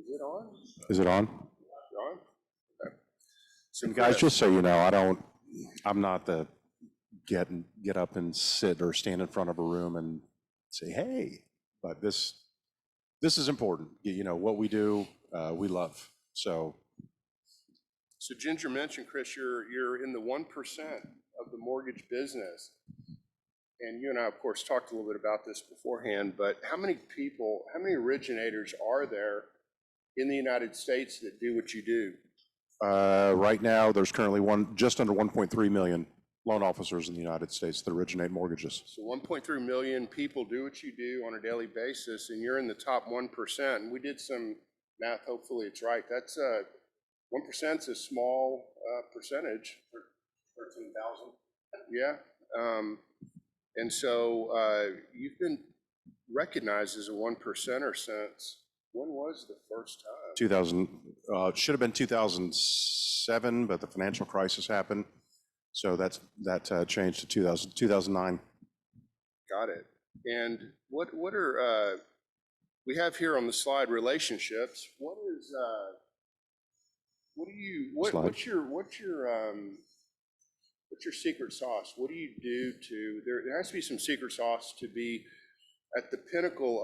Is it on? Is it on? On? Okay. So And guys, just so you know, I'm not the get up and sit or stand in front of a room and say, hey, but this is important. You know, what we do, we love. So Ginger mentioned, Chris, you're in the 1% of the mortgage business. And you and I, of course, talked a little bit about this beforehand, but how many originators are there in the United States that do what you do? Right now, there's currently just under 1.3 million loan officers in the United States that originate mortgages. So 1.3 million people do what you do on a daily basis, and you're in the top 1%. And we did some math, hopefully it's right. That's 1% is a small percentage. 13,000. Yeah. And so you've been recognized as a 1%er since, when was the first time? 2000, should have been 2007, but the financial crisis happened. So that changed to 2009. Got it. And what are, we have here on the slide relationships. What's your secret sauce? What do you do there has to be some secret sauce to be at the pinnacle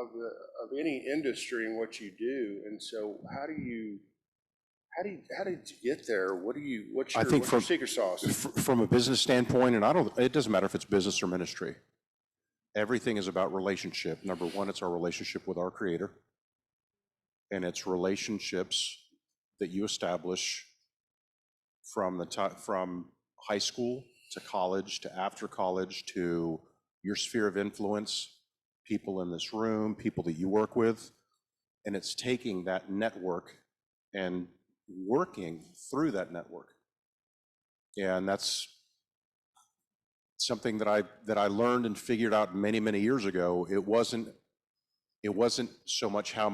of any industry in what you do. And so how did you get there? What's your secret sauce? From a business standpoint, and it doesn't matter if it's business or ministry. Everything is about relationship. Number one, it's our relationship with our Creator. And it's relationships that you establish from high school to college to after college to your sphere of influence, people in this room, people that you work with. And it's taking that network and working through that network. And that's something that I learned and figured out many, many years ago. It wasn't so much how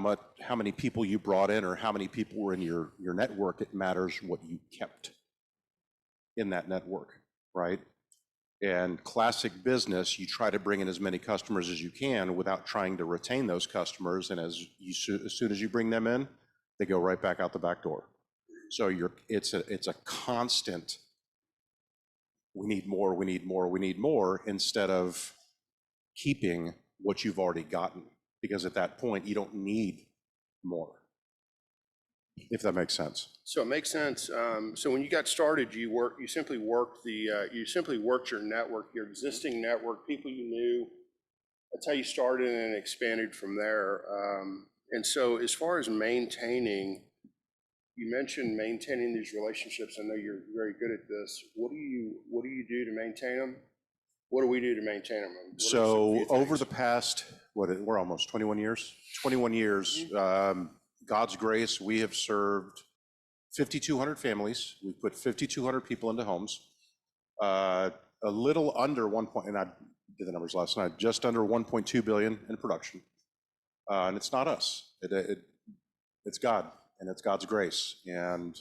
many people you brought in or how many people were in your network. It matters what you kept in that network, right? And classic business, you try to bring in as many customers as you can without trying to retain those customers. And as soon as you bring them in, they go right back out the back door. So it's a constant, we need more, we need more, we need more, instead of keeping what you've already gotten. Because at that point, you don't need more, if that makes sense. So it makes sense. So when you got started, you simply worked your network, your existing network, people you knew. That's how you started and expanded from there. And so as far as maintaining, you mentioned maintaining these relationships. I know you're very good at this. What do you do to maintain them? What do we do to maintain them? So over the past, we're almost 21 years. 21 years, God's grace, we have served 5,200 families. We put 5,200 people into homes. A little under and I did the numbers last night, just under 1.2 billion in production. And it's not us. It's God, and it's God's grace. And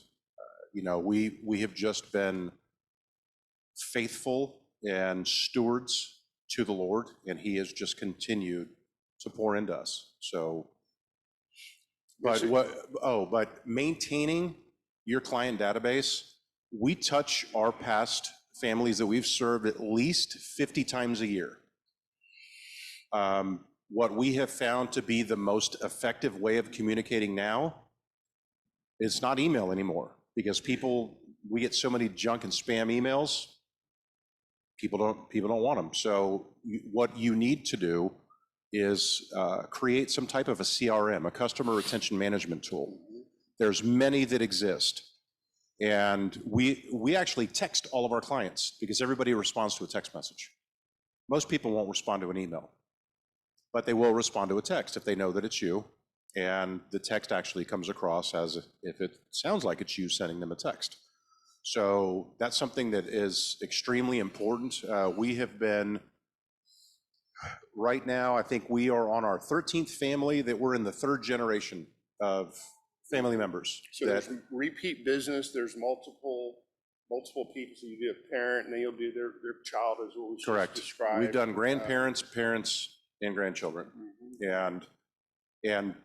we have just been faithful and stewards to the Lord, and He has just continued to pour into us. So, but maintaining your client database, we touch our past families that we've served at least 50 times a year. What we have found to be the most effective way of communicating now is not email anymore, because we get so many junk and spam emails. People don't want them. So what you need to do is create some type of a CRM, a customer retention management tool. There's many that exist. And we actually text all of our clients because everybody responds to a text message. Most people won't respond to an email, but they will respond to a text if they know that it's you. And the text actually comes across as if it sounds like it's you sending them a text. So that's something that is extremely important. We have been, right now, I think we are on our 13th family that we're in the third generation of family members. So there's repeat business, there's multiple people. So you do a parent and then you'll do their child, is what we correct. Described. We've done grandparents, parents, and grandchildren. And And,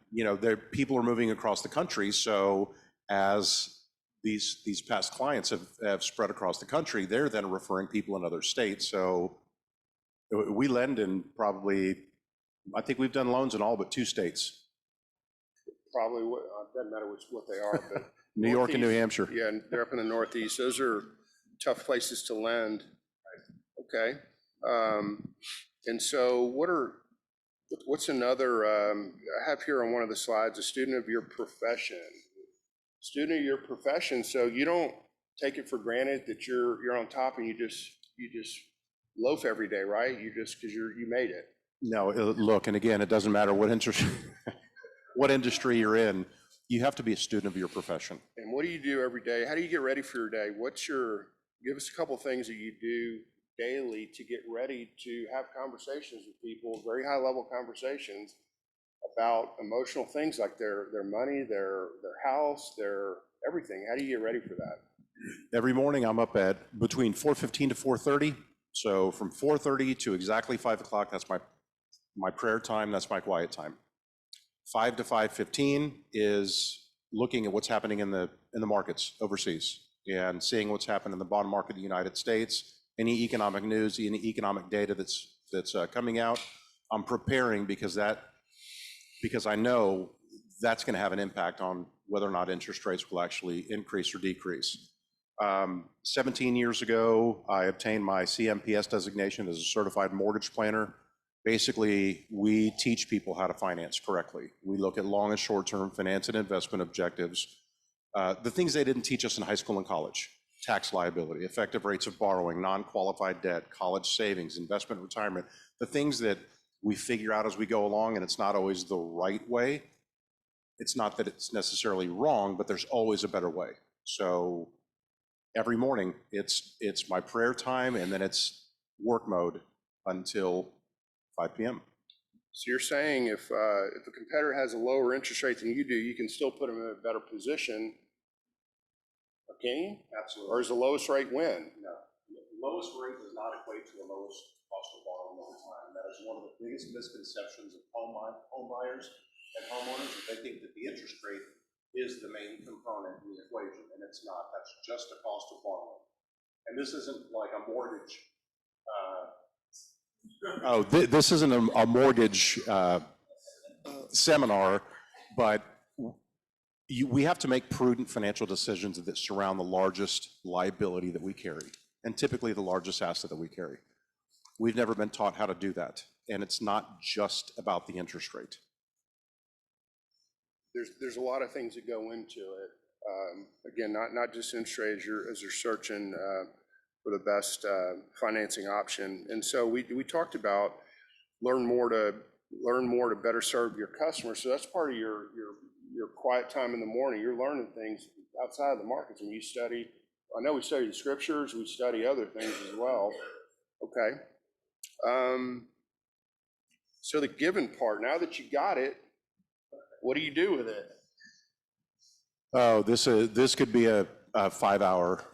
people are moving across the country. So as these past clients have spread across the country, they're then referring people in other states. So we lend in probably, I think we've done loans in all but 2 states. Probably, doesn't matter what they are, but. New York and New Hampshire. Yeah, and they're up in the Northeast. Those are tough places to lend. Okay. And so what's another, I have here on one of the slides, a student of your profession. Student of your profession, so you don't take it for granted that you're on top and you just loaf every day, right? You just, because you made it. No, look, and again, it doesn't matter what what industry you're in, you have to be a student of your profession. And what do you do every day? How do you get ready for your day? Give us a couple of things that you do daily to get ready to have conversations with people, very high level conversations about emotional things like their money, their house, their everything. How do you get ready for that? Every morning I'm up at between 4:15 to 4:30. So from 4:30 to exactly 5 o'clock, that's my prayer time, that's my quiet time. 5 to 5:15 is looking at what's happening in the markets overseas and seeing what's happened in the bond market in the United States, any economic news, any economic data that's coming out. I'm preparing because I know that's going to have an impact on whether or not interest rates will actually increase or decrease. 17 years ago, I obtained my CMPS designation as a certified mortgage planner. Basically, we teach people how to finance correctly. We look at long and short-term finance and investment objectives. The things they didn't teach us in high school and college: tax liability, effective rates of borrowing, non-qualified debt, college savings, investment, retirement, the things that we figure out as we go along, and it's not always the right way. It's not that it's necessarily wrong, but there's always a better way. So every morning it's my prayer time, and then it's work mode until 5 p.m. So you're saying if a competitor has a lower interest rate than you do, you can still put them in a better position, can you? Absolutely. Or is the lowest rate win? No. The lowest rate does not equate to a lowest cost of borrowing over time. That is one of the biggest misconceptions of home buyers and homeowners, that they think that the interest rate is the main component in the equation, and it's not. That's just a cost of borrowing. And this isn't like a mortgage. This isn't a mortgage seminar, but we have to make prudent financial decisions that surround the largest liability that we carry, and typically the largest asset that we carry. We've never been taught how to do that, and it's not just about the interest rate. There's a lot of things that go into it. Again, not just interest rate as you're searching for the best financing option. And so we talked about learn more to better serve your customers. So that's part of your quiet time in the morning. You're learning things outside of the markets, and you study. I know we study the scriptures. We study other things as well. Okay. So the given part. Now that you got it, what do you do with it? Oh, this could be a 5-hour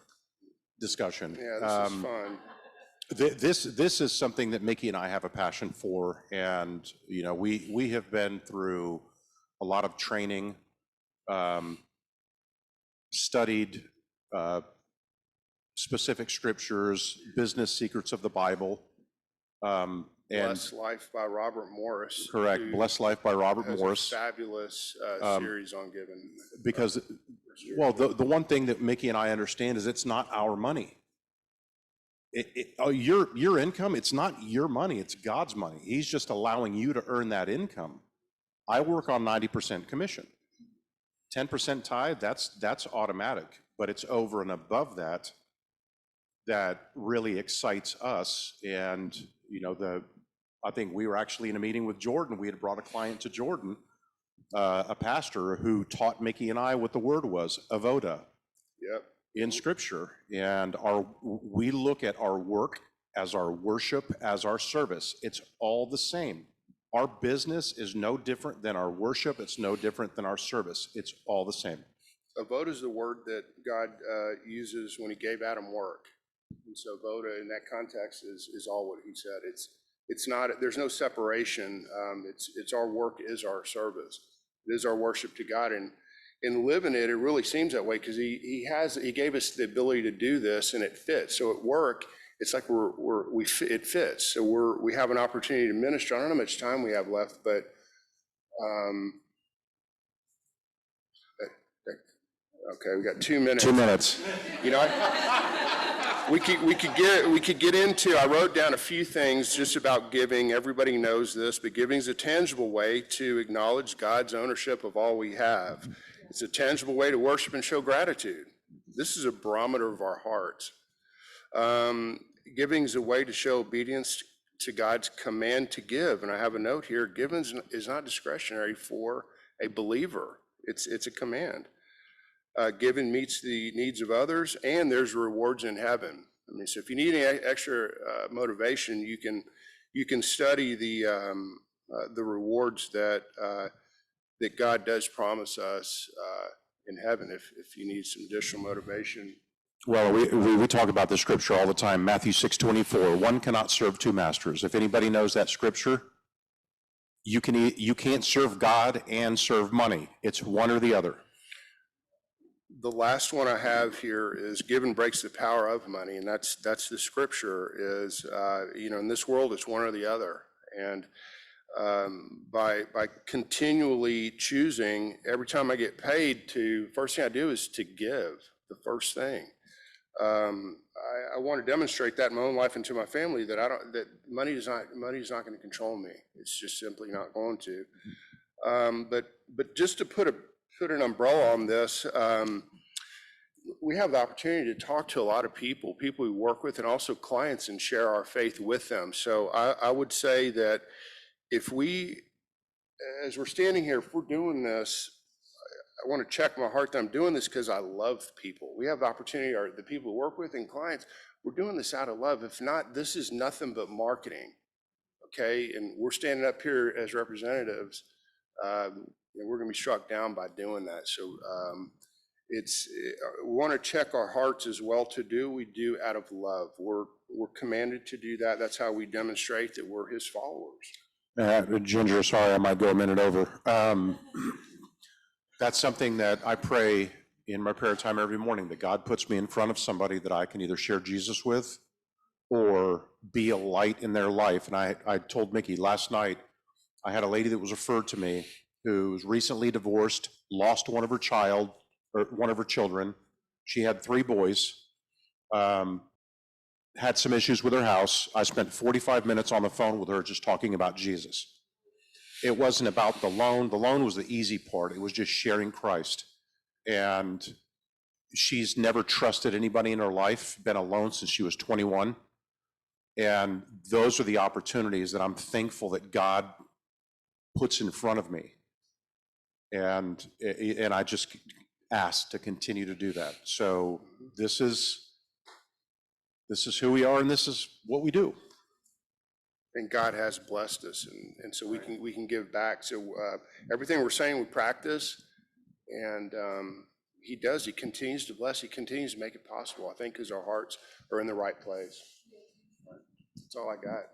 discussion. Yeah, this is fun. This is something that Mickey and I have a passion for, and we have been through a lot of training, studied specific scriptures, business secrets of the Bible. Blessed Life by Robert Morris. Correct. Blessed Life by Robert Morris. A fabulous series on giving. Because, well, the one thing that Mickey and I understand is it's not our money. Your income, it's not your money, it's God's money. He's just allowing you to earn that income. I work on 90% commission. 10% tithe, that's automatic, but it's over and above that really excites us. And I think we were actually in a meeting with Jordan. We had brought a client to Jordan, a pastor who taught Mickey and I what the word was, avoda. Yep. In Scripture, and we look at our work as our worship, as our service. It's all the same. Our business is no different than our worship. It's no different than our service. It's all the same. Avoda is the word that God uses when he gave Adam work. And so avoda in that context is all what he said. It's not, there's no separation. It's our work is our service. It is our worship to God. And in living it, it really seems that way because he gave us the ability to do this and it fits. So at work, it's like it fits. So we have an opportunity to minister. I don't know how much time we have left, but okay, we got 2 minutes. 2 minutes. You know, we could get into. I wrote down a few things just about giving. Everybody knows this, but giving is a tangible way to acknowledge God's ownership of all we have. It's a tangible way to worship and show gratitude. This is a barometer of our hearts. Giving is a way to show obedience to God's command to give. And I have a note here: giving is not discretionary for a believer. It's a command. Giving meets the needs of others, and there's rewards in heaven. I mean, so if you need any extra motivation, you can study the rewards that God does promise us in heaven. If you need some additional motivation. Well, we talk about the scripture all the time. Matthew 6:24. One cannot serve two masters. If anybody knows that scripture, you can't serve God and serve money. It's one or the other. The last one I have here is giving breaks the power of money, and that's the scripture is, in this world, it's one or the other. And by continually choosing, every time I get paid first thing I do is to give, the first thing. I want to demonstrate that in my own life and to my family that money is not going to control me. It's just simply not going to. But just to put an umbrella on this, we have the opportunity to talk to a lot of people we work with, and also clients, and share our faith with them. So I would say that as we're standing here, if we're doing this, I want to check my heart that I'm doing this because I love people. We have the opportunity, or the people we work with and clients, we're doing this out of love. If not, this is nothing but marketing, okay? And we're standing up here as representatives, and we're going to be struck down by doing that. So we want to check our hearts as well to do we do out of love. We're commanded to do that. That's how we demonstrate that we're his followers. Ginger, sorry, I might go a minute over. That's something that I pray in my prayer time every morning, that God puts me in front of somebody that I can either share Jesus with or be a light in their life. And I told Mickey last night, I had a lady that was referred to me who was recently divorced, lost one of her children. She had 3 boys, had some issues with her house. I spent 45 minutes on the phone with her just talking about Jesus. It wasn't about the loan. The loan was the easy part. It was just sharing Christ. And she's never trusted anybody in her life, been alone since she was 21. And those are the opportunities that I'm thankful that God puts in front of me. And I just ask to continue to do that. So this is who we are, and this is what we do. And God has blessed us, and so we can give back. So everything we're saying, we practice, and he does. He continues to bless. He continues to make it possible, I think, because our hearts are in the right place. That's all I got.